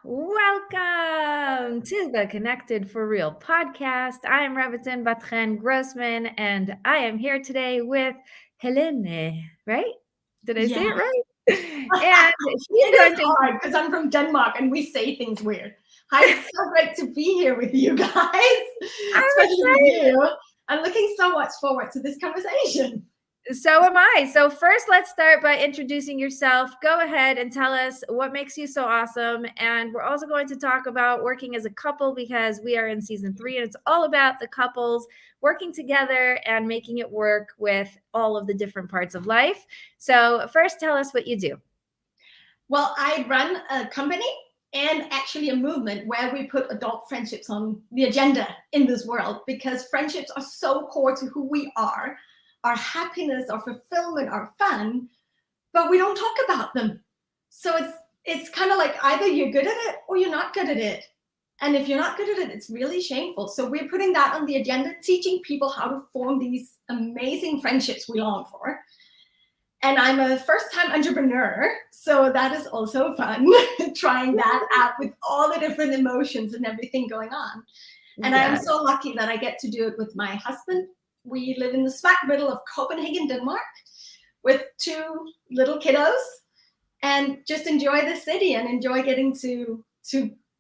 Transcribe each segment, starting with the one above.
Welcome to the Connected for Real podcast. I am Rebbetzin Bat-Chen Grossman, and I am here today with Helene, right? Did I say it Yeah. right? And she's It going is to, hard because I'm from Denmark and we say things weird. Hi, it's so great to be here with you guys, I'm especially with excited. you. I'm looking so much forward to this conversation. So am I. So first, let's start by introducing yourself. Go ahead and tell us what makes you so awesome. And we're also going to talk about working as a couple because we are in season 3 and it's all about the couples working together and making it work with all of the different parts of life. So first, tell us what you do. Well, I run a company and actually a movement where we put adult friendships on the agenda in this world because friendships are so core to who we are, our happiness, our fulfillment, our fun, but we don't talk about them. So it's kind of like either you're good at it or you're not good at it. And if you're not good at it, it's really shameful. So we're putting that on the agenda, teaching people how to form these amazing friendships we long for. And I'm a first-time entrepreneur, so that is also fun, trying that out with all the different emotions and everything going on. And I am Yes. so lucky that I get to do it with my husband. We live in the smack middle of Copenhagen, Denmark, with 2 little kiddos, and just enjoy the city and enjoy getting to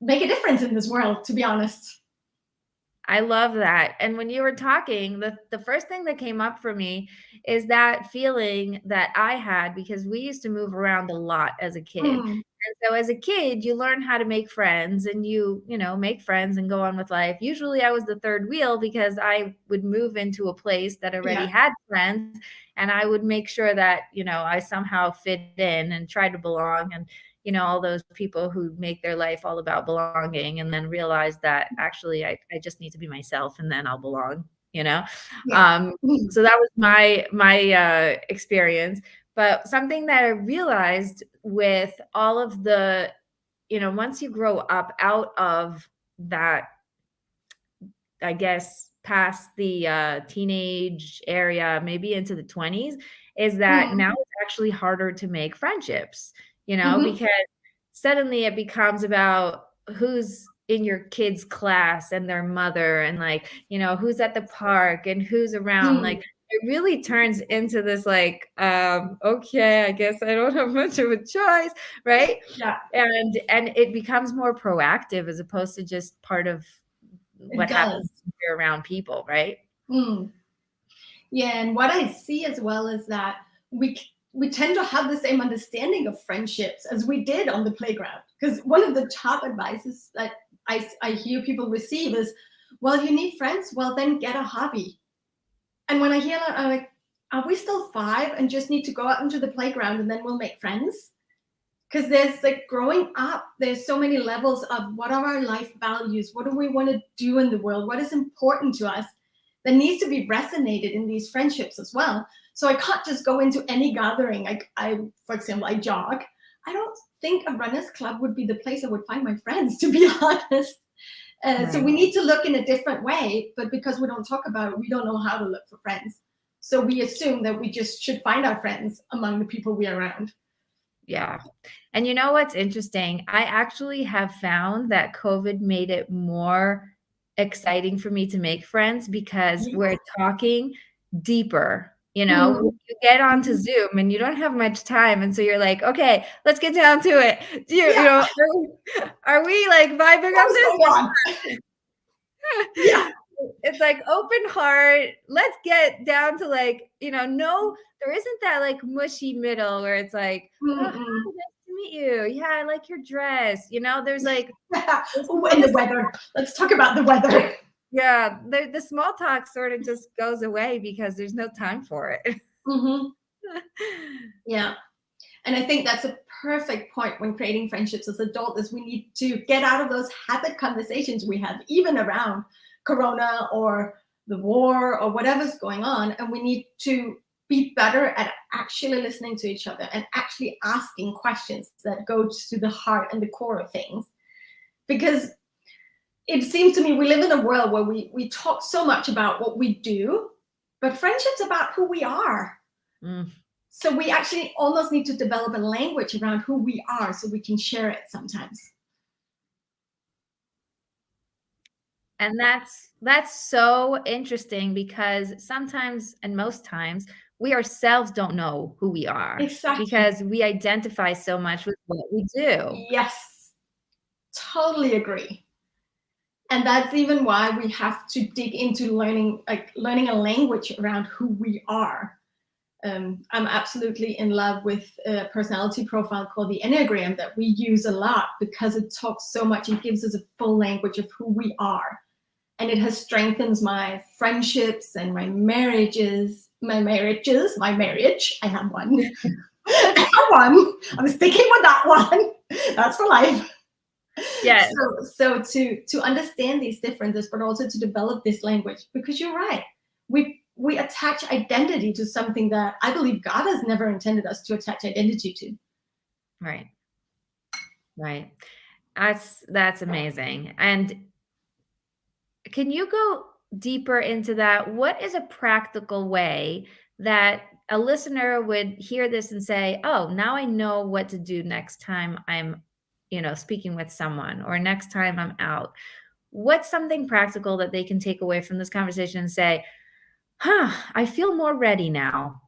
make a difference in this world, to be honest. I love that. And when you were talking, the first thing that came up for me is that feeling that I had because we used to move around a lot as a kid. Mm, And so as a kid, you learn how to make friends and you make friends and go on with life. Usually I was the third wheel because I would move into a place that already yeah, had friends and I would make sure that, I somehow fit in and try to belong and all those people who make their life all about belonging and then realize that actually I just need to be myself and then I'll belong, you know? yeah. Um, so that was my experience. But something that I realized with all of once you grow up out of that, I guess, past the teenage area, maybe into the 20s, is that Mm, now it's actually harder to make friendships, mhm, because suddenly it becomes about who's in your kid's class and their mother and like, who's at the park and who's around. Like mm, it really turns into this like, okay, I guess I don't have much of a choice, right? yeah, And it becomes more proactive as opposed to just part of it what happens does. when you're around people, right? Mm. Yeah, and what I see as well is that we tend to have the same understanding of friendships as we did on the playground. Because one of the top advices that I hear people receive is, well, you need friends, well, then get a hobby. And when I hear that, I'm like, are we still 5 and just need to go out into the playground and then we'll make friends? Because there's like growing up, there's so many levels of what are our life values? What do we want to do in the world? What is important to us that needs to be resonated in these friendships as well? So I can't just go into any gathering. For example, I jog. I don't think a runners club would be the place I would find my friends, to be honest. So we Right. need to look in a different way, but because we don't talk about it, we don't know how to look for friends. So we assume that we just should find our friends among the people we're around. Yeah. And you know what's interesting? I actually have found that COVID made it more exciting for me to make friends because Yeah. we're talking deeper. Mm-hmm. You get onto Zoom and you don't have much time. And so you're like, okay, let's get down to it. Yeah. Are we like vibing What on is this? going on? Yeah. It's like open heart. Let's get down to like, no, there isn't that like mushy middle where it's like, oh, hi, Mm-mm. nice to meet you. Yeah, I like your dress. There's like, there's Ooh, all and the this, weather. Let's talk about the weather. yeah, the small talk sort of just goes away because there's no time for it. Mm-hmm. Yeah. And I think that's a perfect point when creating friendships as adults is we need to get out of those habit conversations we have, even around Corona or the war or whatever's going on. And we need to be better at actually listening to each other and actually asking questions that go to the heart and the core of things. Because it seems to me we live in a world where we talk so much about what we do, but friendship's about who we are. Mm. So we actually almost need to develop a language around who we are so we can share it sometimes. And that's so interesting because sometimes, and most times, we ourselves don't know who we are Exactly. because we identify so much with what we do. Yes, totally agree. And that's even why we have to dig into learning a language around who we are. I'm absolutely in love with a personality profile called the Enneagram that we use a lot because it talks so much and gives us a full language of who we are. And it has strengthened my friendships and my marriage. I have one. I have one. I'm sticking with that one. That's for life. Yes. So to understand these differences, but also to develop this language, because you're right. We attach identity to something that I believe God has never intended us to attach identity to. Right. Right. That's amazing. And can you go deeper into that? What is a practical way that a listener would hear this and say, "Oh, now I know what to do next time I'm, speaking with someone or next time I'm out." What's something practical that they can take away from this conversation and say, "Huh, I feel more ready now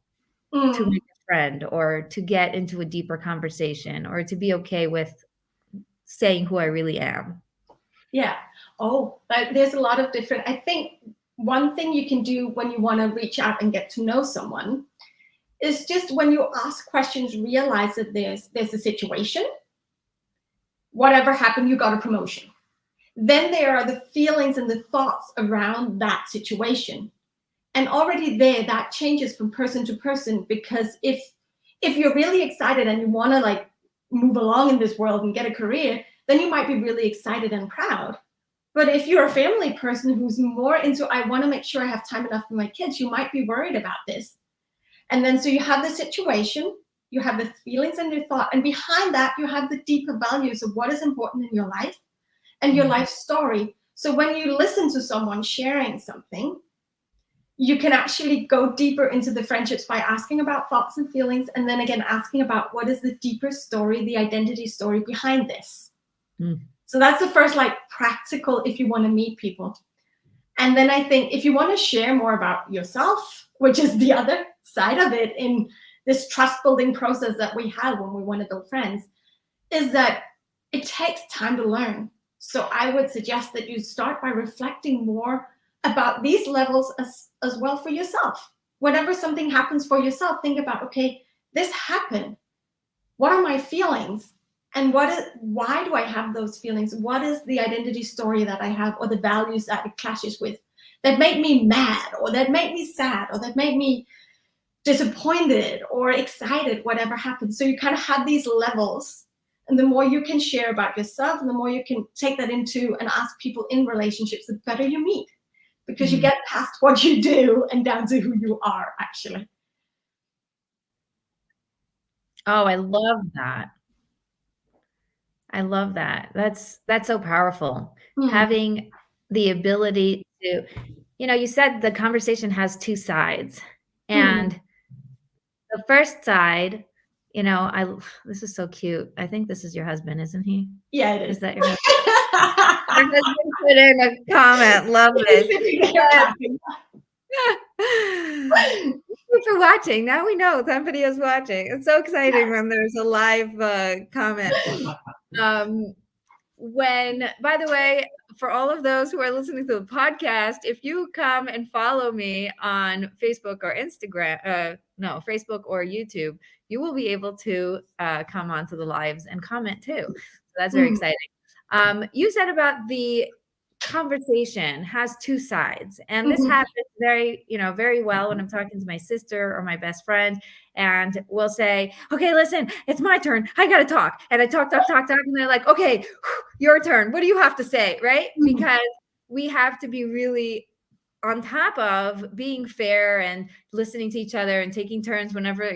to make a friend or to get into a deeper conversation or to be okay with saying who I really am"? Yeah. Oh, there's a lot of different. I think one thing you can do when you want to reach out and get to know someone is just when you ask questions, realize that there's a situation. Whatever happened, you got a promotion. Then there are the feelings and the thoughts around that situation. And already there, that changes from person to person, because if you're really excited and you want to like move along in this world and get a career, then you might be really excited and proud. But if you're a family person who's more into, I want to make sure I have time enough for my kids, you might be worried about this. And then so you have the situation, you have the feelings and your thought, and behind that, you have the deeper values of what is important in your life and your life story. So when you listen to someone sharing something, you can actually go deeper into the friendships by asking about thoughts and feelings, and then again asking about what is the deeper story, the identity story behind this. So that's the first practical if you want to meet people. And then I think if you want to share more about yourself, which is the other side of it in this trust building process that we have when we want to build friends, is that it takes time to learn. So I would suggest that you start by reflecting more about these levels as well for yourself. Whenever something happens for yourself, think about, okay, this happened. What are my feelings? And why do I have those feelings? What is the identity story that I have, or the values that it clashes with, that make me mad, or that make me sad, or that make me disappointed or excited, whatever happens. So you kind of have these levels. And the more you can share about yourself, and the more you can take that into and ask people in relationships, the better you meet. Because you get past what you do and down to who you are, actually. Oh, I love that. I love that. That's so powerful. Having the ability to, you said the conversation has two sides. And the first side, this is so cute. I think this is your husband, isn't he? Yeah, it is. Is that your husband? Your husband put in a comment. Love this. Thank you for watching. Now we know somebody is watching. It's so exciting when there's a live comment. By the way, for all of those who are listening to the podcast, if you come and follow me on Facebook or Instagram, Facebook or YouTube, you will be able to come onto the lives and comment too. So that's very exciting. You said about the conversation has two sides, and this happens very well when I'm talking to my sister or my best friend, and we'll say, okay, listen, it's my turn, I gotta talk, and I talk, and they're like, okay, your turn, what do you have to say, right? Because we have to be really on top of being fair and listening to each other and taking turns whenever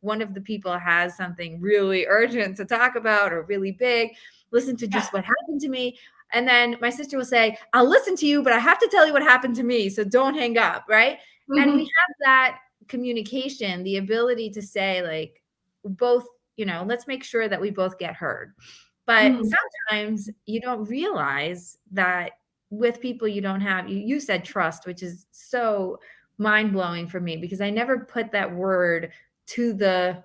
one of the people has something really urgent to talk about or really big. Listen to just what happened to me. And then my sister will say, I'll listen to you, but I have to tell you what happened to me, so don't hang up, right? And we have that communication, the ability to say both, let's make sure that we both get heard. But sometimes you don't realize that with people you don't have, you said trust, which is so mind-blowing for me, because I never put that word to the,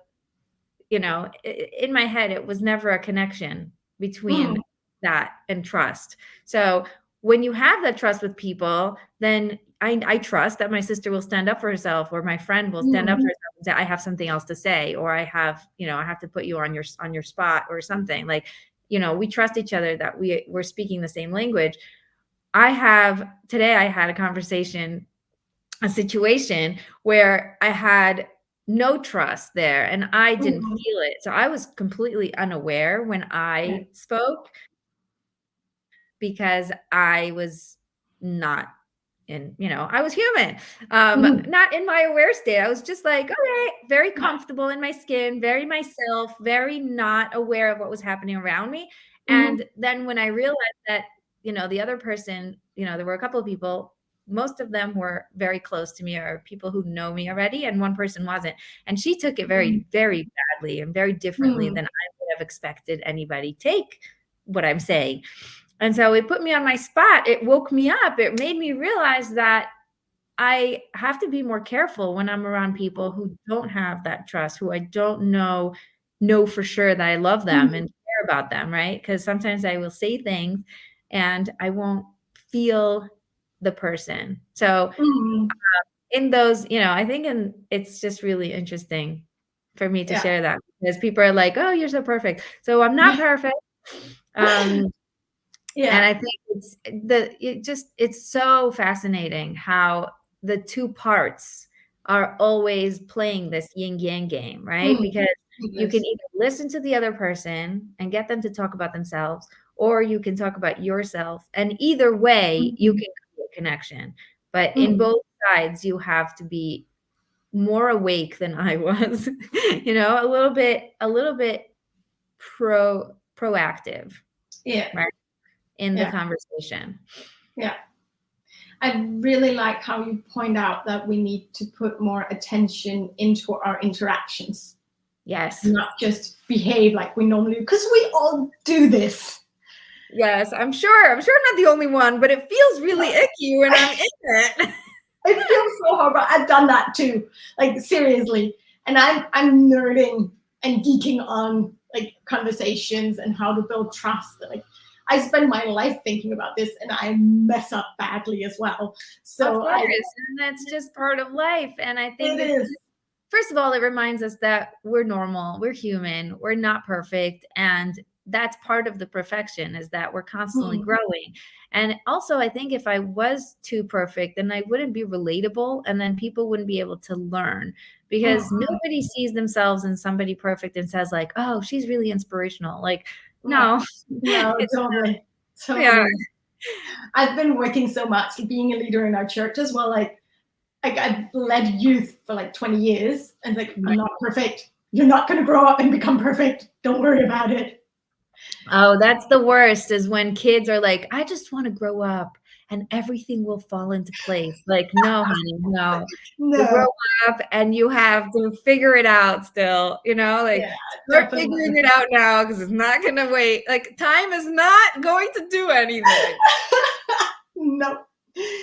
in my head, it was never a connection between that and trust. So when you have that trust with people, then I trust that my sister will stand up for herself, or my friend will stand up for herself and say, I have something else to say, or I have to put you on your spot or something. Like, we trust each other, that we're speaking the same language. Today I had a situation where I had no trust there, and I didn't feel it. So I was completely unaware when I spoke, because I was not I was human, not in my aware state. I was just like, okay, very comfortable in my skin, very myself, very not aware of what was happening around me. And then when I realized that, the other person, there were a couple of people, most of them were very close to me, or people who know me already, and one person wasn't. And she took it very, very badly and very differently than I would have expected anybody take what I'm saying. And so it put me on my spot. It woke me up. It made me realize that I have to be more careful when I'm around people who don't have that trust, who I don't know for sure that I love them and care about them, right? Because sometimes I will say things and I won't feel the person. So in those, I think it's just really interesting for me to share that, because people are like, oh, you're so perfect. So I'm not perfect. And I think it's so fascinating how the two parts are always playing this yin yang game, right? Because you can either listen to the other person and get them to talk about themselves, or you can talk about yourself. And either way, you can create a connection. But in both sides, you have to be more awake than I was, a little bit proactive. Right? In the conversation. Yeah. I really like how you point out that we need to put more attention into our interactions. Yes. Not just behave like we normally do, because we all do this. Yes, I'm sure I'm not the only one, but it feels really icky when I'm in it. It feels so horrible. I've done that too, like seriously. And I'm nerding and geeking on like conversations and how to build trust. Like I spend my life thinking about this, and I mess up badly as well. So and that's just part of life. And I think it is. First of all, it reminds us that we're normal, we're human, we're not perfect, and that's part of the perfection, is that we're constantly growing. And also, I think if I was too perfect, then I wouldn't be relatable, and then people wouldn't be able to learn, because nobody sees themselves in somebody perfect and says like, oh, she's really inspirational. Like, no, totally. Yeah. I've been working so much being a leader in our church as well. Like I've led youth for like 20 years, and like, I'm not perfect. You're not going to grow up and become perfect. Don't worry about it. Oh, that's the worst, is when kids are like, I just want to grow up and everything will fall into place. Like, no, honey, no. You grow up and you have to figure it out still, start figuring it out now, because it's not going to wait. Like, time is not going to do anything. No.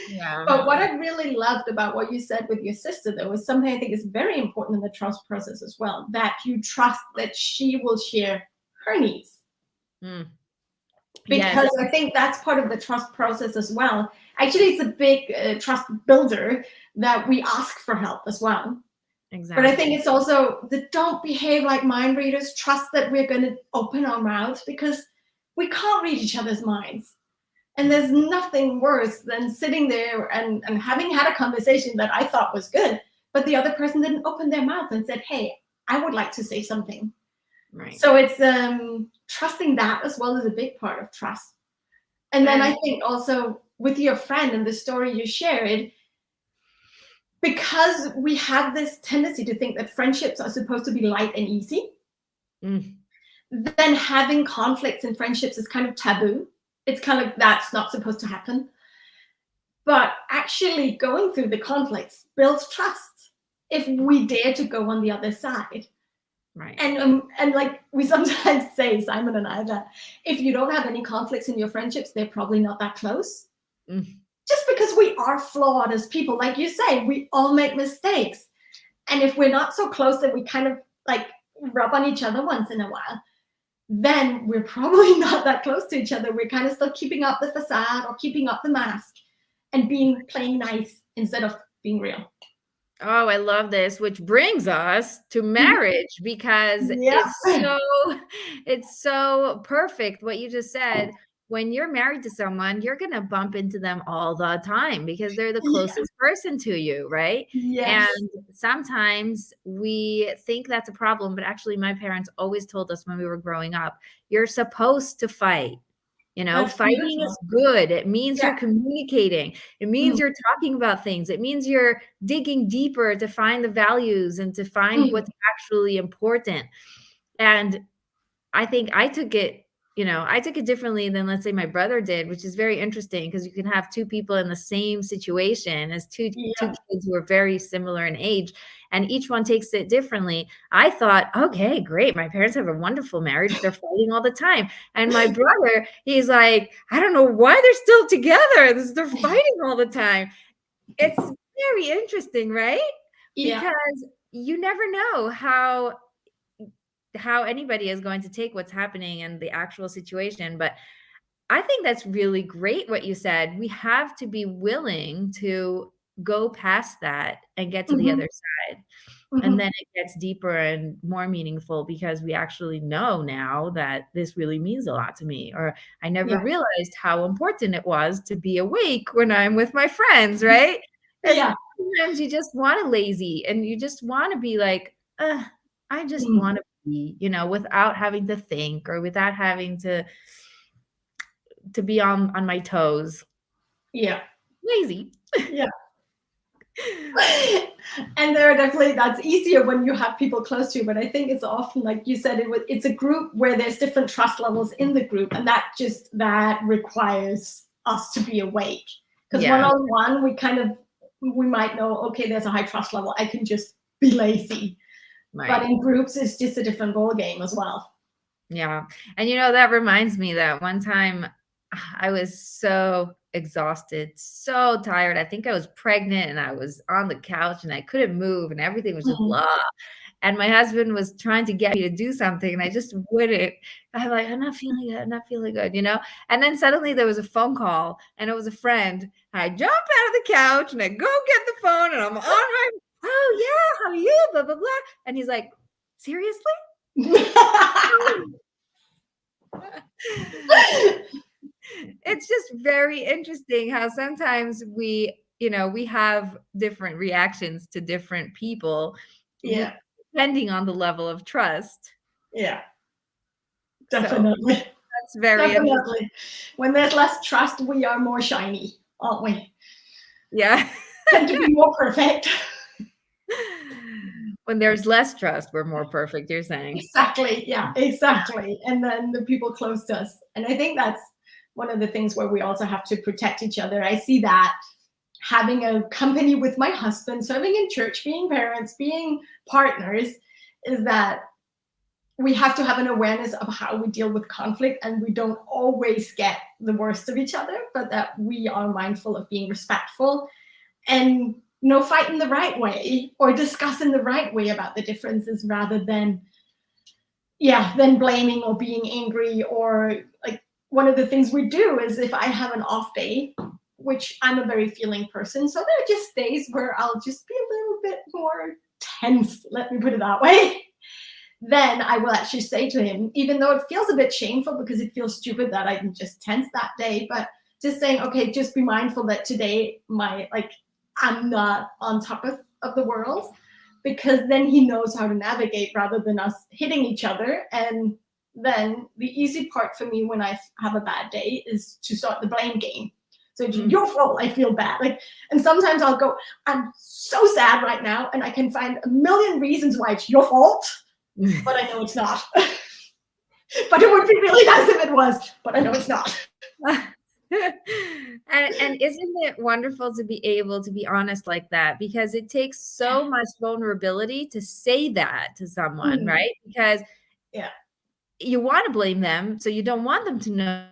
Yeah. But what I really loved about what you said with your sister, though, is something I think is very important in the trust process as well, that you trust that she will share her needs. Because I think that's part of the trust process as well. Actually, it's a big trust builder that we ask for help as well. Exactly. But I think it's also the don't behave like mind readers. Trust that we're going to open our mouths, because we can't read each other's minds. And there's nothing worse than sitting there and having had a conversation that I thought was good, but the other person didn't open their mouth and said, hey, I would like to say something. Right. So it's trusting that as well is a big part of trust. And then I think also with your friend and the story you shared, because we have this tendency to think that friendships are supposed to be light and easy, then having conflicts in friendships is kind of taboo. It's kind of, that's not supposed to happen. But actually going through the conflicts builds trust if we dare to go on the other side. Right. And like we sometimes say, Simon and I, that if you don't have any conflicts in your friendships, they're probably not that close. Mm. Just because we are flawed as people, like you say, we all make mistakes. And if we're not so close that we kind of like rub on each other once in a while, then we're probably not that close to each other. We're kind of still keeping up the facade or keeping up the mask and playing nice instead of being real. Oh, I love this, which brings us to marriage, because Yeah. it's so perfect what you just said. When you're married to someone, you're going to bump into them all the time because they're the closest person to you, right? Yes. And sometimes we think that's a problem, but actually my parents always told us when we were growing up, you're supposed to fight. That's Fighting beautiful. is good. It means you're Yeah. communicating. It means you're talking about things. It means you're digging deeper to find the values and to find what's actually important. And I think I took it differently than, let's say, my brother did, which is very interesting because you can have two people in the same situation as two kids who are very similar in age, and each one takes it differently. I thought, okay, great. My parents have a wonderful marriage. They're fighting all the time. And my brother, he's like, I don't know why they're still together. They're fighting all the time. It's very interesting, right? Yeah. Because you never know how anybody is going to take what's happening in the actual situation. But I think that's really great what you said. We have to be willing to go past that and get to the other side. And then it gets deeper and more meaningful because we actually know now that this really means a lot to me, or I never realized how important it was to be awake when I'm with my friends, right? Yeah. Sometimes you just want to lazy and you just want to be like, I just want to be, without having to think or without having to be on my toes. Yeah. Lazy. Yeah. And there are definitely, that's easier when you have people close to you, but I think it's often, like you said, it's a group where there's different trust levels in the group, and that requires us to be awake, because one-on-one we might know, okay, there's a high trust level, I can just be lazy. Right. But in groups it's just a different ball game as well. Yeah. And that reminds me that one time I was so exhausted, so tired. I think I was pregnant and I was on the couch and I couldn't move and everything was just blah. And my husband was trying to get me to do something and I just wouldn't. I'm like, I'm not feeling good, And then suddenly there was a phone call and it was a friend. I jump out of the couch and I go get the phone and I'm on my, oh yeah, how are you? Blah, blah, blah. And he's like, seriously? It's just very interesting how sometimes we have different reactions to different people, depending on the level of trust. Yeah, definitely. So that's very definitely. When there's less trust, we are more shiny, aren't we? Yeah. Tend to be more perfect. When there's less trust, we're more perfect, you're saying. Exactly. Yeah, exactly. And then the people close to us. And I think that's one of the things where we also have to protect each other. I see that having a company with my husband, serving in church, being parents, being partners, is that we have to have an awareness of how we deal with conflict, and we don't always get the worst of each other, but that we are mindful of being respectful and fight in the right way or discuss in the right way about the differences, rather than blaming or being angry. Or like, one of the things we do is, if I have an off day, which I'm a very feeling person, so there are just days where I'll just be a little bit more tense, let me put it that way, then I will actually say to him, even though it feels a bit shameful because it feels stupid that I'm just tense that day, but just saying, okay, just be mindful that today I'm not on top of the world, because then he knows how to navigate rather than us hitting each other. And then the easy part for me when I have a bad day is to start the blame game. So it's your fault, I feel bad. And sometimes I'll go, I'm so sad right now, and I can find a million reasons why it's your fault, but I know it's not. But it would be really nice if it was, but I know it's not. And isn't it wonderful to be able to be honest like that? Because it takes so much vulnerability to say that to someone, right? Because you want to blame them, so you don't want them to know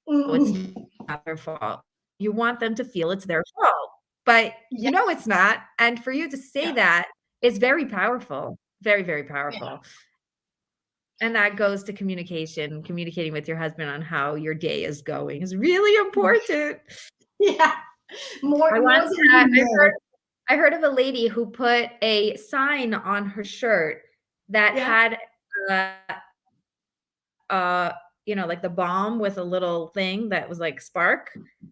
it's not their fault. you want them to feel it's their fault, but Yeah. you know it's not, and for you to say Yeah. that is very powerful, very, very Yeah. powerful. And that goes to communication. Communicating with your husband on how your day is going is really important. Yeah. I More once than had you know. I heard of a lady who put a sign on her shirt that Yeah. had, uh, uh, like the bomb with a little thing that was like spark.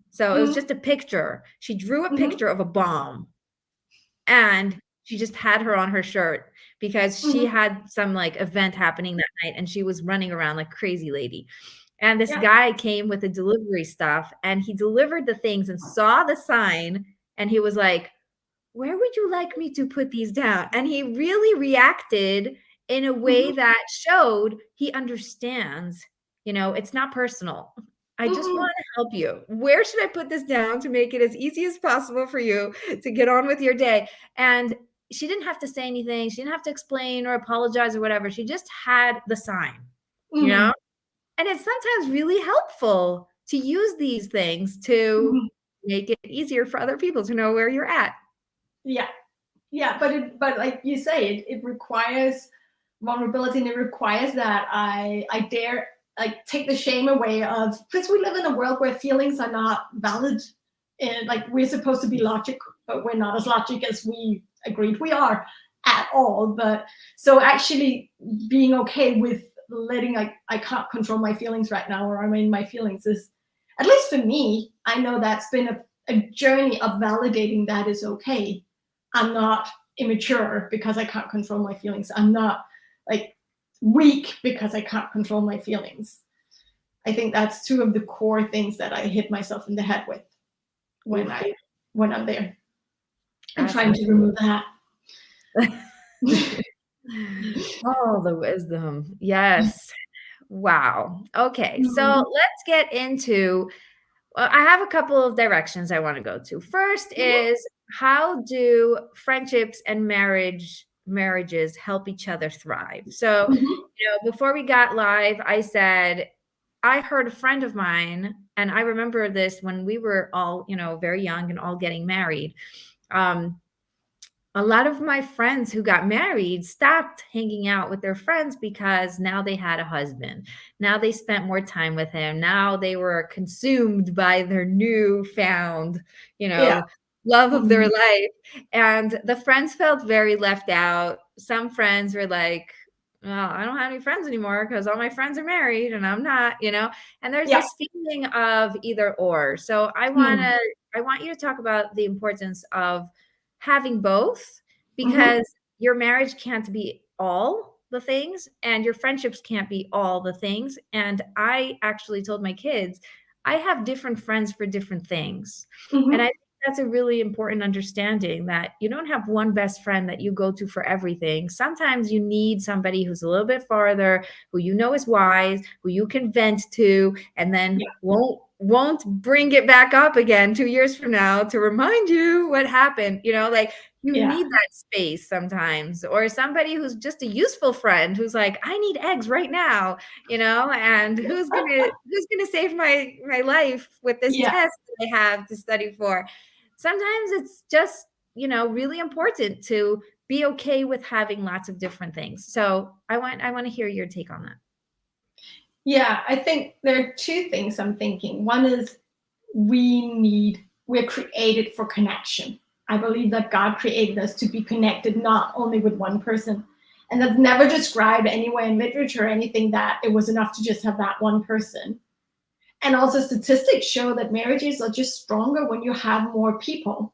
So it was Mhm. just a picture. She drew a Mhm. picture of a bomb, and she just had her on her shirt because she Mhm. had some like event happening that night and she was running around like crazy lady. And this Yeah. guy came with the delivery stuff and he delivered the things and saw the sign and he was like, "Where would you like me to put these down?" And he really reacted in a way Mhm. that showed he understands, it's not personal. I just Mhm. want to help you. Where should I put this down to make it as easy as possible for you to get on with your day? And she didn't have to say anything. She didn't have to explain or apologize or whatever. She just had the sign, you know? Mhm. And it's sometimes really helpful to use these things to Mhm. make it easier for other people to know where you're at. Yeah. Yeah. But like you say, it requires vulnerability, and it requires that I dare like take the shame away of, because we live in a world where feelings are not valid, and like we're supposed to be logic, but we're not as logic as we agreed we are at all. But so actually being okay with letting, like, I can't control my feelings right now, or I'm in my feelings, is, at least for me, I know that's been a journey of validating that is okay. I'm not immature because I can't control my feelings. I'm not like weak because I can't control my feelings. I think that's two of the core things that I hit myself in the head with when Oof, I'm there. I'm that's trying good. to remove that. Oh, the wisdom. Yes. Wow. Okay. So Mhm. let's get into, well, I have a couple of directions I want to go to. First Mhm. is, how do friendships and marriages help each other thrive? So, Mhm. before we got live, I said I heard a friend of mine, and I remember this when we were all, very young and all getting married. Um, a lot of my friends who got married stopped hanging out with their friends because now they had a husband. Now they spent more time with him. Now they were consumed by their newfound, Yeah. love of their Mhm. life. And the friends felt very left out. Some friends were like, "Well, I don't have any friends anymore because all my friends are married and I'm not." And there's Yeah. this feeling of either or. So Mhm. I want you to talk about the importance of having both, Mhm. because your marriage can't be all the things and your friendships can't be all the things. And I actually told my kids, I have different friends for different things. And I Mhm. think that's a really important understanding, that you don't have one best friend that you go to for everything. Sometimes you need somebody who's a little bit farther, who is wise, who you can vent to, and then Yeah. won't bring it back up again 2 years from now to remind you what happened. Like, you Yeah. need that space sometimes, or somebody who's just a useful friend who's like, I need eggs right now, and who's gonna save my life with this Yeah. test that I have to study for. Sometimes it's just, really important to be okay with having lots of different things. So I want to hear your take on that. Yeah. I think there are two things I'm thinking. One is, we're created for connection. I believe that God created us to be connected not only with one person. And that's never described anywhere in literature or anything, that it was enough to just have that one person. And also, statistics show that marriages are just stronger when you have more people,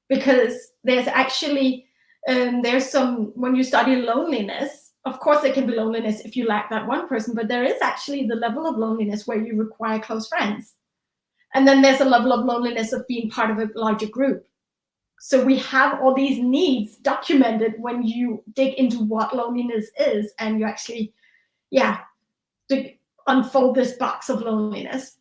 because there's actually, there's some, when you study loneliness, of course there can be loneliness if you lack that one person, but there is actually the level of loneliness where you require close friends. And then there's a level of loneliness of being part of a larger group. So we have all these needs documented when you dig into what loneliness is, and you actually, yeah, unfold this box of loneliness.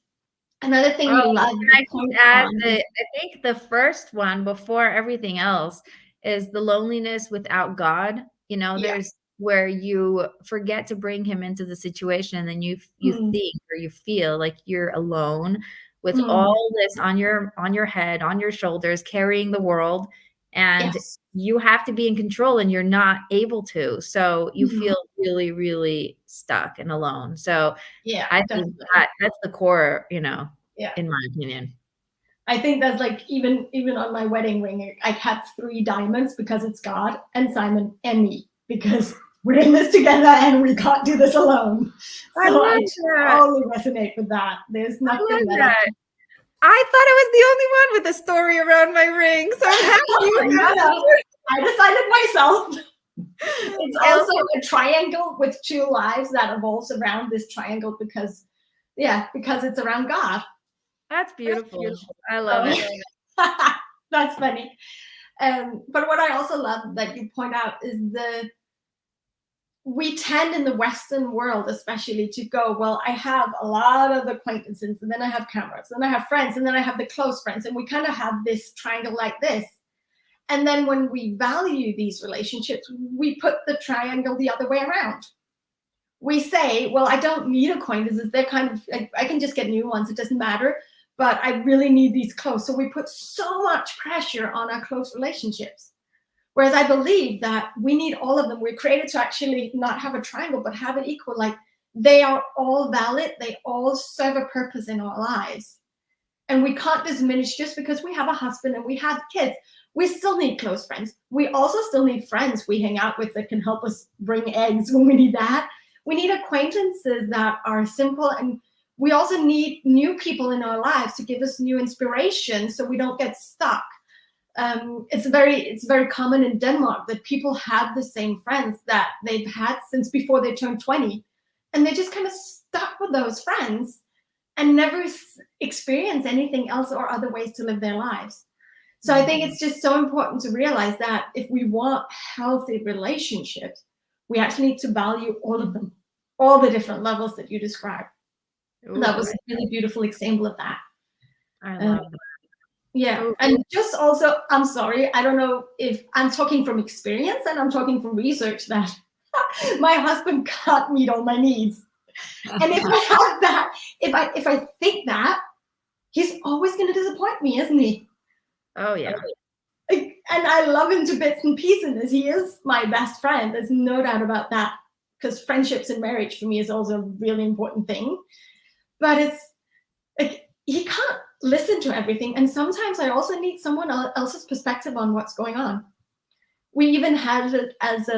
Another thing you Oh, love can to I just point add on that is, I think the first one before everything else is the loneliness without God. yeah, There's where you forget to bring him into the situation, and then you mm, think or you feel like you're alone with all this on your head, on your shoulders, carrying the world, and Yes. you have to be in control and you're not able to. So you feel really, really stuck and alone. So Yeah, I think definitely. that's the core, in my opinion. I think that's like even on my wedding ring, I have 3 diamonds because it's God and Simon and me, because we're in this together and we can't do this alone. I So love I that. totally resonate with that. There's I nothing love that that. I thought I was the only one with a story around my ring, so I'm happy. I decided myself. It's also a triangle with 2 lives that revolves around this triangle because it's around God. That's beautiful. I love it. That's funny. But what I also love that you point out is we tend in the Western world, especially, to go, well, I have a lot of acquaintances, and then I have cameras, and I have friends, and then I have the close friends, and we kind of have this triangle like this. And then when we value these relationships, we put the triangle the other way around. We say, well, I don't need acquaintances. They're kind of, I can just get new ones. It doesn't matter. But I really need these close. So we put so much pressure on our close relationships. Whereas I believe that we need all of them. We're created to actually not have a triangle, but have it equal. Like, they are all valid. They all serve a purpose in our lives. And we can't diminish just because we have a husband and we have kids. We still need close friends. We also still need friends we hang out with that can help us bring eggs when we need that. We need acquaintances that are simple, and we also need new people in our lives to give us new inspiration so we don't get stuck. It's very common in Denmark that people have the same friends that they've had since before they turned 20, and they just kind of stuck with those friends and never experience anything else or other ways to live their lives. So I think it's just so important to realize that if we want healthy relationships, we actually need to value all of them, all the different levels that you described. And that was a really beautiful example of that. I love that. Yeah. And just also, I'm sorry, I don't know if I'm talking from experience and I'm talking from research, that my husband can't meet all my needs. And if I have that, if I think that, he's always going to disappoint me, isn't he? Oh, yeah. And I love him to bits and pieces. He is my best friend. There's no doubt about that, because friendships and marriage for me is also a really important thing. But it's like, he can't listen to everything. And sometimes I also need someone else's perspective on what's going on. We even had it as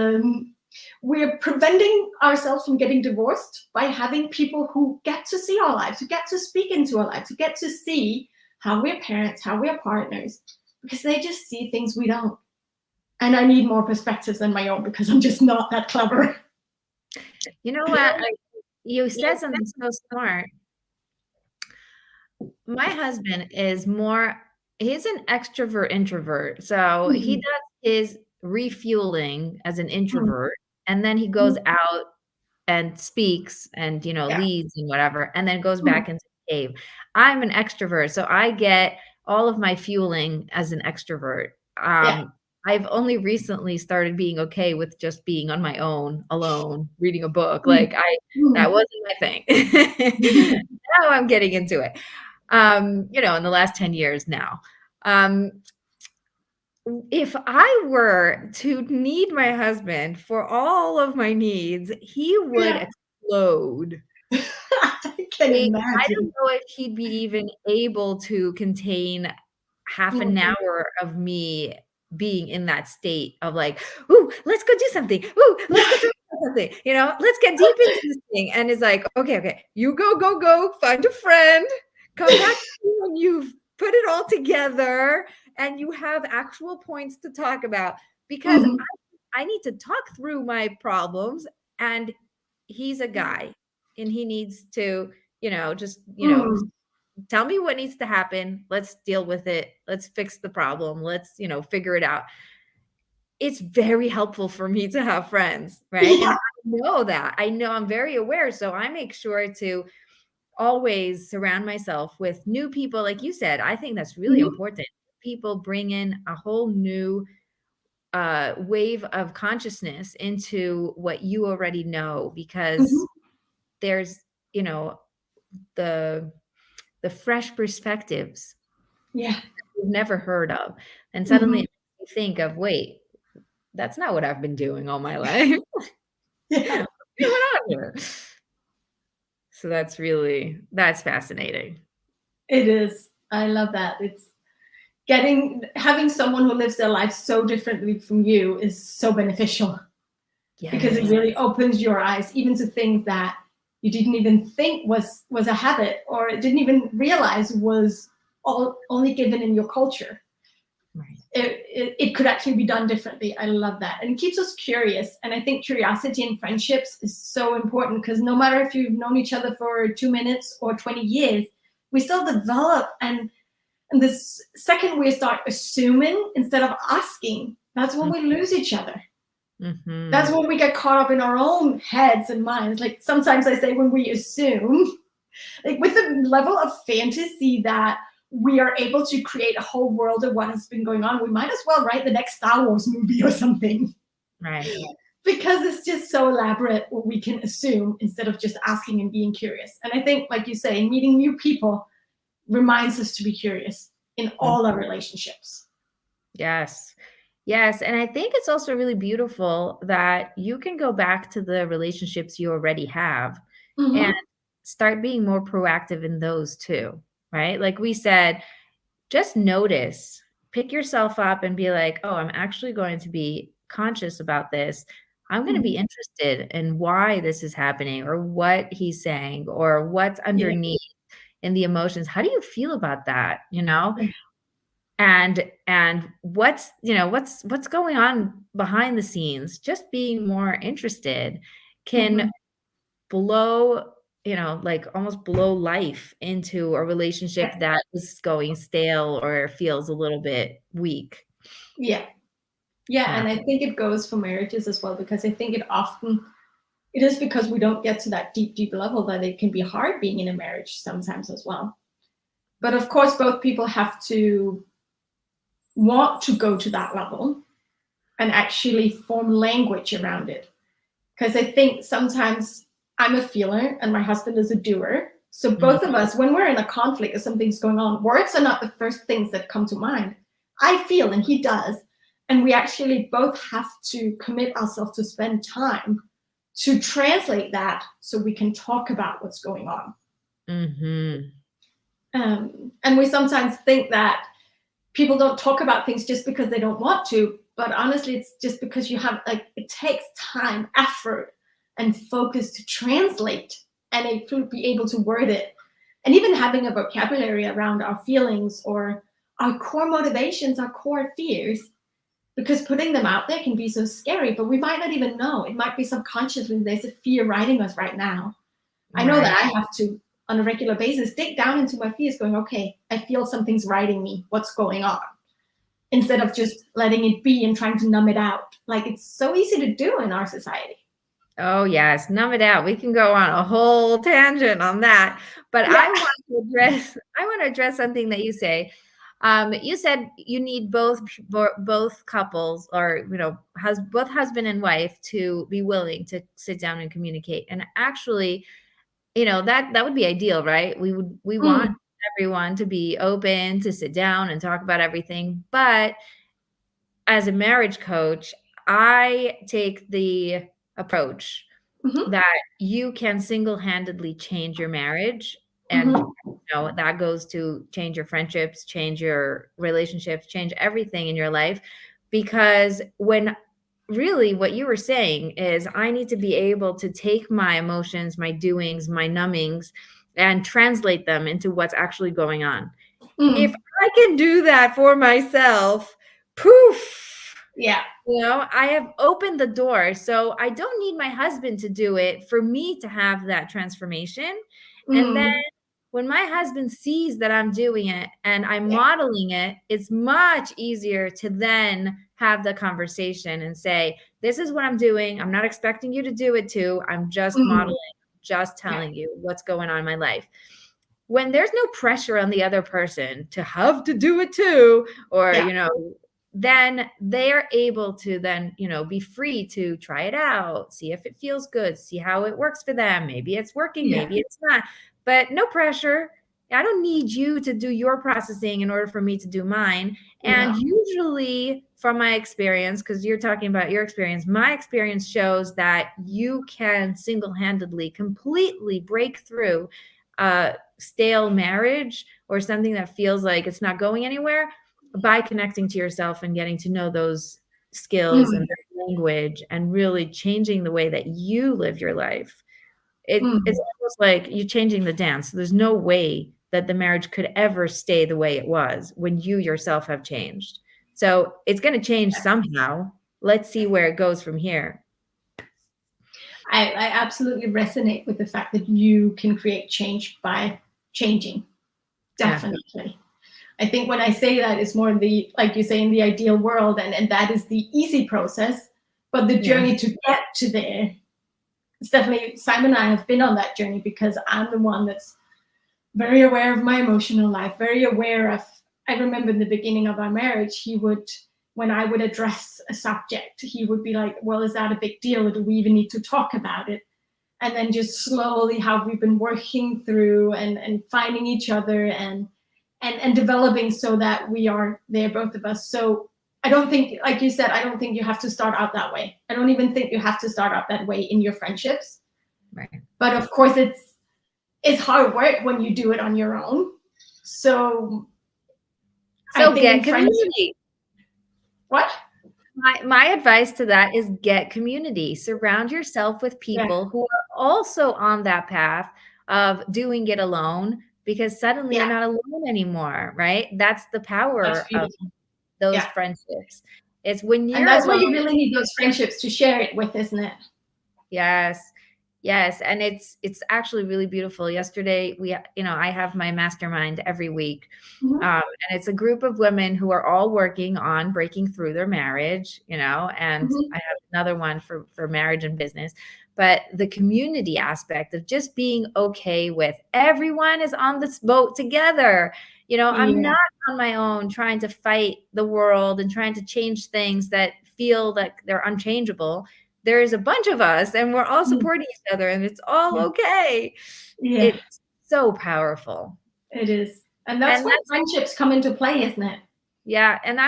we're preventing ourselves from getting divorced by having people who get to see our lives, who get to speak into our lives, who get to see how we're parents, how we're partners, because they just see things we don't. And I need more perspectives than my own because I'm just not that clever. You know what? You said something so smart. My husband is he's an extrovert introvert. So he does his refueling as an introvert, and then he goes out and speaks and, leads and whatever, and then goes back into the cave. I'm an extrovert, so I get all of my fueling as an extrovert. I've only recently started being okay with just being on my own, alone, reading a book. That wasn't my thing. Now I'm getting into it. In the last 10 years now. If I were to need my husband for all of my needs, he would explode. I can imagine. I don't know if he'd be even able to contain half an hour of me being in that state of like, ooh, let's go do something. Ooh, let's go do something. Let's get deep into this thing. And it's like, okay, you go, find a friend, come back to me when you've put it all together and you have actual points to talk about, because I need to talk through my problems, and he's a guy and he needs to, tell me what needs to happen. Let's deal with it. Let's fix the problem. Let's, figure it out. It's very helpful for me to have friends, right? Yeah. And I know that. I know, I'm very aware. So I make sure to always surround myself with new people. Like you said, I think that's really important. People bring in a whole new wave of consciousness into what you already know, because there's, the the fresh perspectives Yeah. you've never heard of. And suddenly it makes you think of, wait, that's not what I've been doing all my life. Yeah. What's going on here? So that's fascinating. It is. I love that. It's having someone who lives their life so differently from you is so beneficial, because it Yes. really opens your eyes even to things that you didn't even think was a habit, or didn't even realize was only given in your culture. Right. It could actually be done differently. I love that. And it keeps us curious. And I think curiosity in friendships is so important, because no matter if you've known each other for 2 minutes or 20 years, we still develop. And this second we start assuming instead of asking, that's when we lose each other. Mm-hmm. That's when we get caught up in our own heads and minds. Like sometimes I say, when we assume, like with the level of fantasy that we are able to create a whole world of what has been going on, we might as well write the next Star Wars movie or something. Right. Because it's just so elaborate what we can assume instead of just asking and being curious. And I think, like you say, meeting new people reminds us to be curious in all our relationships. Yes. Yes. And I think it's also really beautiful that you can go back to the relationships you already have and start being more proactive in those too, right? Like we said, just notice, pick yourself up and be like, oh, I'm actually going to be conscious about this. I'm going to be interested in why this is happening, or what he's saying, or what's underneath in the emotions. How do you feel about that? And what's going on behind the scenes. Just being more interested can blow, like almost blow life into a relationship that is going stale or feels a little bit weak. Yeah. And I think it goes for marriages as well, because I think it is because we don't get to that deep level that it can be hard being in a marriage sometimes as well. But of course, both people have to want to go to that level and actually form language around it. Because I think sometimes I'm a feeler and my husband is a doer. So both of us, when we're in a conflict or something's going on, words are not the first things that come to mind. I feel and he does. And we actually both have to commit ourselves to spend time to translate that so we can talk about what's going on. And we sometimes think that people don't talk about things just because they don't want to. But honestly, it's just because it takes time, effort, and focus to translate and to be able to word it. And even having a vocabulary around our feelings or our core motivations, our core fears, because putting them out there can be so scary, but we might not even know. It might be subconsciously there's a fear riding us right now. I know that I have to, on a regular basis, dig down into my fears going, okay, I feel something's riding me. What's going on? Instead of just letting it be and trying to numb it out. Like, it's so easy to do in our society. Oh, yes. Numb it out. We can go on a whole tangent on that. But I want to address something that you say. You said you need both couples, or both husband and wife, to be willing to sit down and communicate. And actually, that would be ideal, right? We want everyone to be open to sit down and talk about everything. But as a marriage coach, I take the approach that you can single-handedly change your marriage. And that goes to change your friendships, change your relationships, change everything in your life. Because when really what you were saying is, I need to be able to take my emotions, my doings, my numbings, and translate them into what's actually going on. If I can do that for myself, poof. Yeah. I have opened the door. So I don't need my husband to do it for me to have that transformation. And then when my husband sees that I'm doing it and I'm modeling it, it's much easier to then have the conversation and say, this is what I'm doing. I'm not expecting you to do it too. I'm just modeling, just telling you what's going on in my life. When there's no pressure on the other person to have to do it too, or, then they're able to then, be free to try it out, see if it feels good, see how it works for them. Maybe it's working, maybe it's not, but no pressure. I don't need you to do your processing in order for me to do mine. And Yeah. usually, from my experience, because you're talking about your experience, my experience shows that you can single-handedly completely break through a stale marriage or something that feels like it's not going anywhere by connecting to yourself and getting to know those skills and Mm, their language and really changing the way that you live your life. It's mm. almost like you're changing the dance. There's no way that the marriage could ever stay the way it was when you yourself have changed. So it's going to change somehow. Let's see where it goes from here. I absolutely resonate with the fact that you can create change by changing. Yeah. Definitely. I think when I say that, it's more the, like you say, in the ideal world, and that is the easy process. But the Yeah. journey to get to there, it's definitely, Simon and I have been on that journey because I'm the one that's very aware of my emotional life, very aware of, I remember in the beginning of our marriage, he would, when I would address a subject, he would be like, well, is that a big deal? Or do we even need to talk about it? And then just slowly how we've been working through and finding each other and developing so that we are there, both of us. So I don't think, like you said, I don't think you have to start out that way. I don't even think you have to start out that way in your friendships. Right. But of course, it's hard work when you do it on your own. So I think get in friendships, community. what? My advice to that is get community. Surround yourself with Yeah, people who are also on that path of doing it alone, because suddenly you're yeah, not alone anymore, right? That's the that's power of beautiful. those Yeah. friendships. It's when And you're that's why alone. you really need those friendships to share it with, isn't it? Yes. Yes, and it's actually really beautiful. Yesterday, I have my mastermind every week, Mm-hmm. and it's a group of women who are all working on breaking through their marriage, and Mm-hmm. I have another one for marriage and business. But the community aspect of just being okay with everyone is on this boat together. I'm Yeah. not on my own trying to fight the world and trying to change things that feel like they're unchangeable. There's a bunch of us and we're all Mm. supporting each other and it's all Yeah. okay. Yeah, It's so powerful. it is. And that's And where friendships come into play, isn't it? yeah, and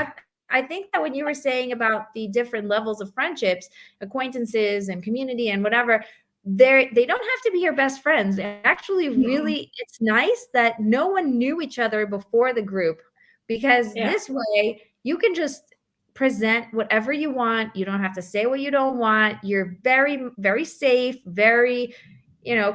I think that when you were saying about the different levels of friendships, acquaintances and community and whatever, they don't have to be your best friends. Actually, Mm-mm. really, it's nice that no one knew each other before the group, because Yeah. this way you can just present whatever you want. You don't have to say what you don't want. You're very, very safe, very,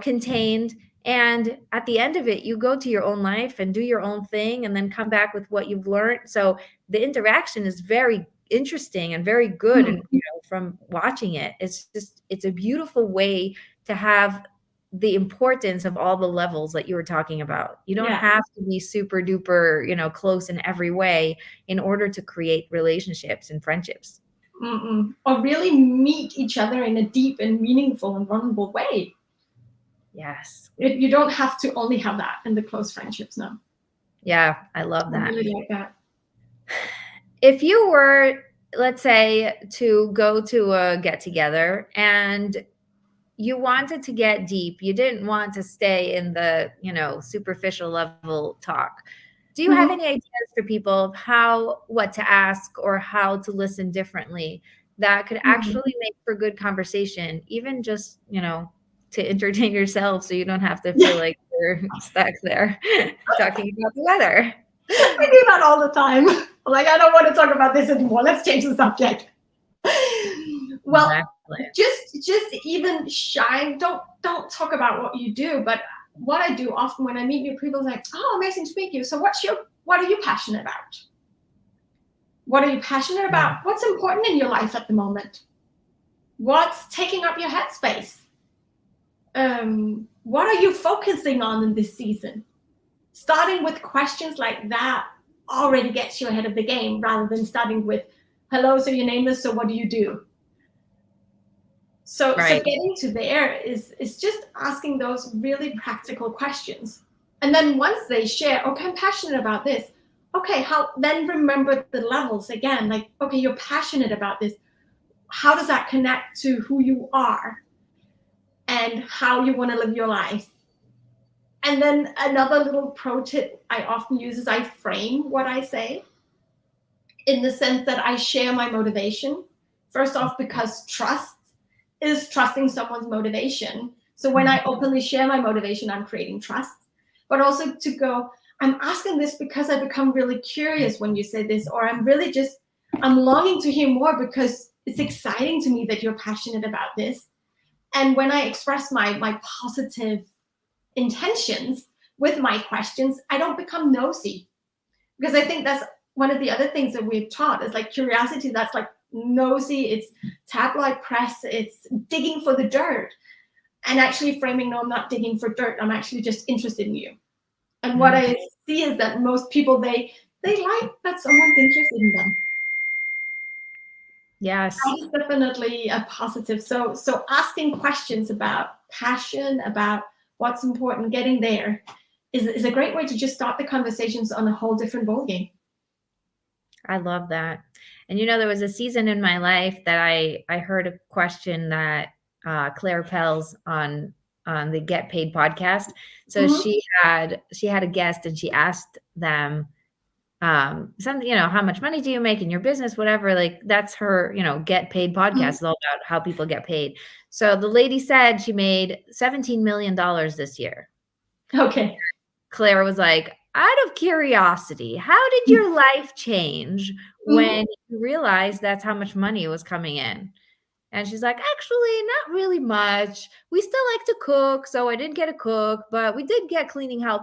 contained. And at the end of it, you go to your own life and do your own thing and then come back with what you've learned. So the interaction is very interesting and very good. Mm. And from watching it, it's a beautiful way to have the importance of all the levels that you were talking about. You don't Yeah. have to be super duper, close in every way in order to create relationships and friendships. Mm-mm. Or really meet each other in a deep and meaningful and vulnerable way. Yes. You don't have to only have that in the close friendships. No, Yeah, I love I that. really like that. If you were, let's say, to go to a get together and you wanted to get deep, you didn't want to stay in the, superficial level talk. Do you have Mm-hmm. any ideas for people of what to ask or how to listen differently that could Mm-hmm. actually make for good conversation, even just, to entertain yourself so you don't have to feel Yeah, like you're stuck there talking about the weather? I do that all the time. I'm like, I don't want to talk about this anymore. Let's change the subject. Well, Exactly. just even shine. Don't talk about what you do, but what I do often when I meet new people is like, oh, amazing to meet you. So what are you passionate about? What are you passionate about? What's important in your life at the moment? What's taking up your headspace? What are you focusing on in this season? Starting with questions like that already gets you ahead of the game rather than starting with, hello, so your name is, so what do you do? So Right. getting to there is just asking those really practical questions. And then once they share, okay, I'm passionate about this. Okay, then remember the levels again. Like, okay, you're passionate about this. How does that connect to who you are and how you want to live your life? And then another little pro tip I often use is I frame what I say in the sense that I share my motivation. First off, because trust is trusting someone's motivation. So when I openly share my motivation, I'm creating trust. But also to go, I'm asking this because I become really curious when you say this, or I'm longing to hear more because it's exciting to me that you're passionate about this. And when I express my positive intentions with my questions, I don't become nosy. Because I think that's one of the other things that we've taught is like curiosity, that's like nosy, it's tabloid press, it's digging for the dirt. And actually framing, no, I'm not digging for dirt, I'm actually just interested in you. And what I see is that most people, they like that someone's interested in them. Yes. That is definitely a positive. So asking questions about passion, about what's important, getting there is a great way to just start the conversations on a whole different ballgame. I love that. And there was a season in my life that I heard a question that Claire Pels on the Get Paid podcast. So she had a guest and she asked them something, how much money do you make in your business, whatever, like that's her, Get Paid podcast is all about how people get paid. So the lady said she made $17 million this year. Okay. Claire was like, out of curiosity, how did your life change when you realized that's how much money was coming in? And she's like, actually, not really much. We still like to cook, so I didn't get a cook, but we did get cleaning help.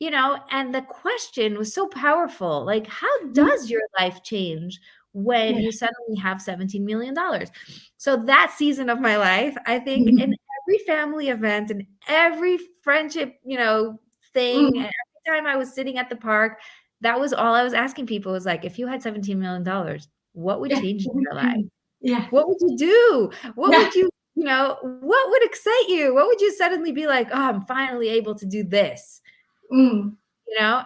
And the question was so powerful. Like, how does your life change when you suddenly have $17 million? So that season of my life, I think in every family event and every friendship, thing, and every time I was sitting at the park, that was all I was asking people was like, if you had $17 million, what would change in your life? Yeah. What would you do? What would you, what would excite you? What would you suddenly be like, oh, I'm finally able to do this? And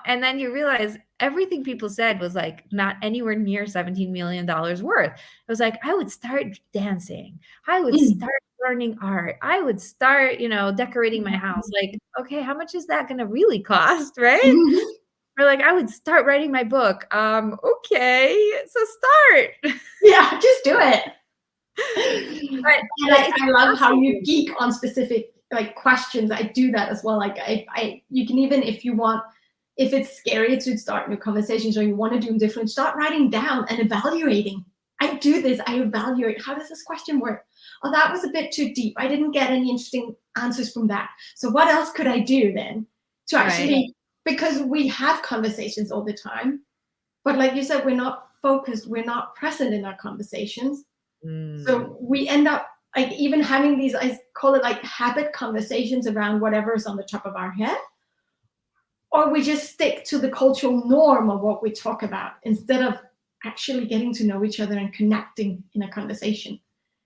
then you realize everything people said was like not anywhere near $17 million worth. It was like, I would start dancing. I would start learning art. I would start, decorating my house. Like, okay, how much is that going to really cost? Right. Or like, I would start writing my book. Okay, so start. Yeah, just do it. But I love how you geek on specific like questions. I do that as well. Like you can even, if you want, if it's scary to start new conversations or you want to do them different, start writing down and evaluating. I do this. I evaluate. How does this question work? Oh, that was a bit too deep. I didn't get any interesting answers from that. So what else could I do then to actually, because we have conversations all the time, but like you said, we're not focused. We're not present in our conversations. So we end up like even having these, I call it like habit conversations around whatever is on the top of our head. Or we just stick to the cultural norm of what we talk about instead of actually getting to know each other and connecting in a conversation.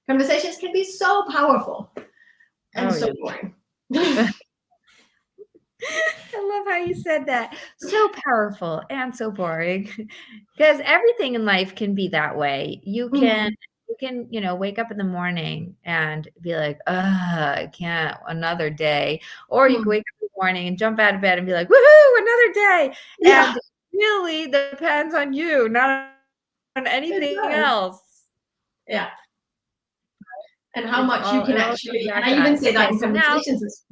Conversations can be so powerful and boring. I love how you said that. So powerful and so boring. Because everything in life can be that way. You can, wake up in the morning and be like, I can't, another day. Or you can wake up in the morning and jump out of bed and be like, woohoo, another day. Yeah. And it really depends on you, not on anything else. Yeah. And how much you can actually, and I even say that in conversations.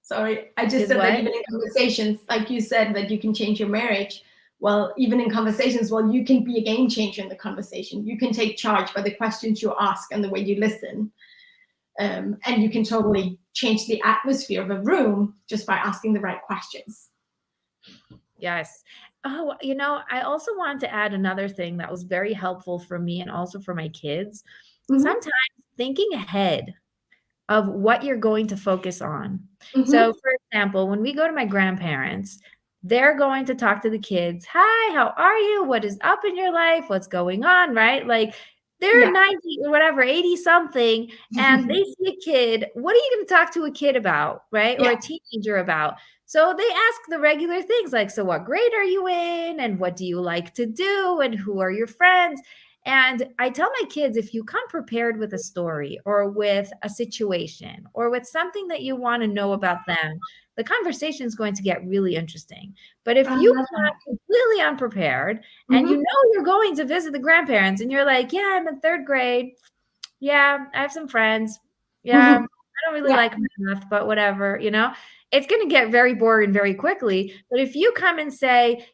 Sorry, I just said that even in conversations, like you said, that you can change your marriage. Well, even in conversations, you can be a game changer in the conversation. You can take charge by the questions you ask and the way you listen. And you can totally change the atmosphere of a room just by asking the right questions. Yes. Oh, I also wanted to add another thing that was very helpful for me and also for my kids. Sometimes thinking ahead of what you're going to focus on. So, for example, when we go to my grandparents, they're going to talk to the kids. Hi, how are you? What is up in your life? What's going on? Right? Like they're 90 or whatever, 80 something, and they see a kid. What are you going to talk to a kid about? Right? Or a teenager about? So they ask the regular things like, so what grade are you in? And what do you like to do? And who are your friends? And I tell my kids, if you come prepared with a story or with a situation or with something that you want to know about them, the conversation is going to get really interesting. But if I you love come that. completely unprepared and you Mhm. know you're going to visit the grandparents and you're like, yeah, I'm in third grade. Yeah, I have some friends. Yeah, I don't really Yeah. like math, but whatever, it's going to get very boring very quickly. But if you come and say,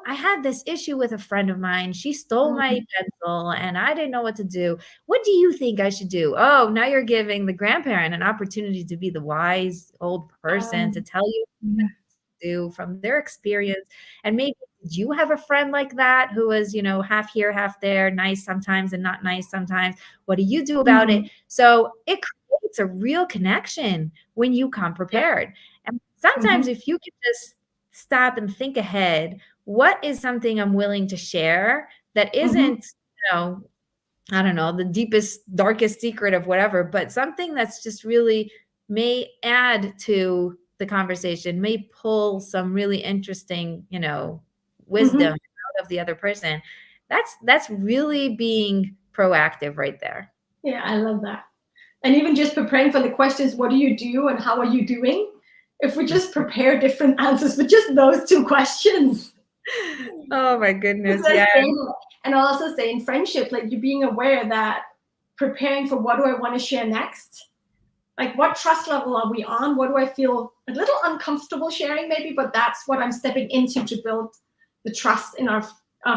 I had this issue with a friend of mine. She stole my Mhm. pencil and I didn't know what to do. What do you think I should do? Oh, now you're giving the grandparent an opportunity to be the wise old person to tell you what Mhm. to do from their experience. And maybe did you have a friend like that who was, half here, half there, nice sometimes and not nice sometimes? What do you do about it? Mhm. So it creates a real connection when you come Yeah. prepared. And sometimes Mhm. if you can just stop and think ahead, what is something I'm willing to share that Mhm. isn't, I don't know, the deepest, darkest secret of whatever, but something that's just really may add to the conversation, may pull some really interesting, wisdom Mhm. out of the other person. That's really being proactive right there. Yeah, I love that. And even just preparing for the questions, what do you do and how are you doing? If we just prepare different answers for just those two questions. Oh my Because goodness. they're Yeah. stable. And I'll also say in friendship, like you being aware that preparing for what do I want to share next? Like what trust level are we on? What do I feel a little uncomfortable sharing maybe, but that's what I'm stepping into to build the trust in our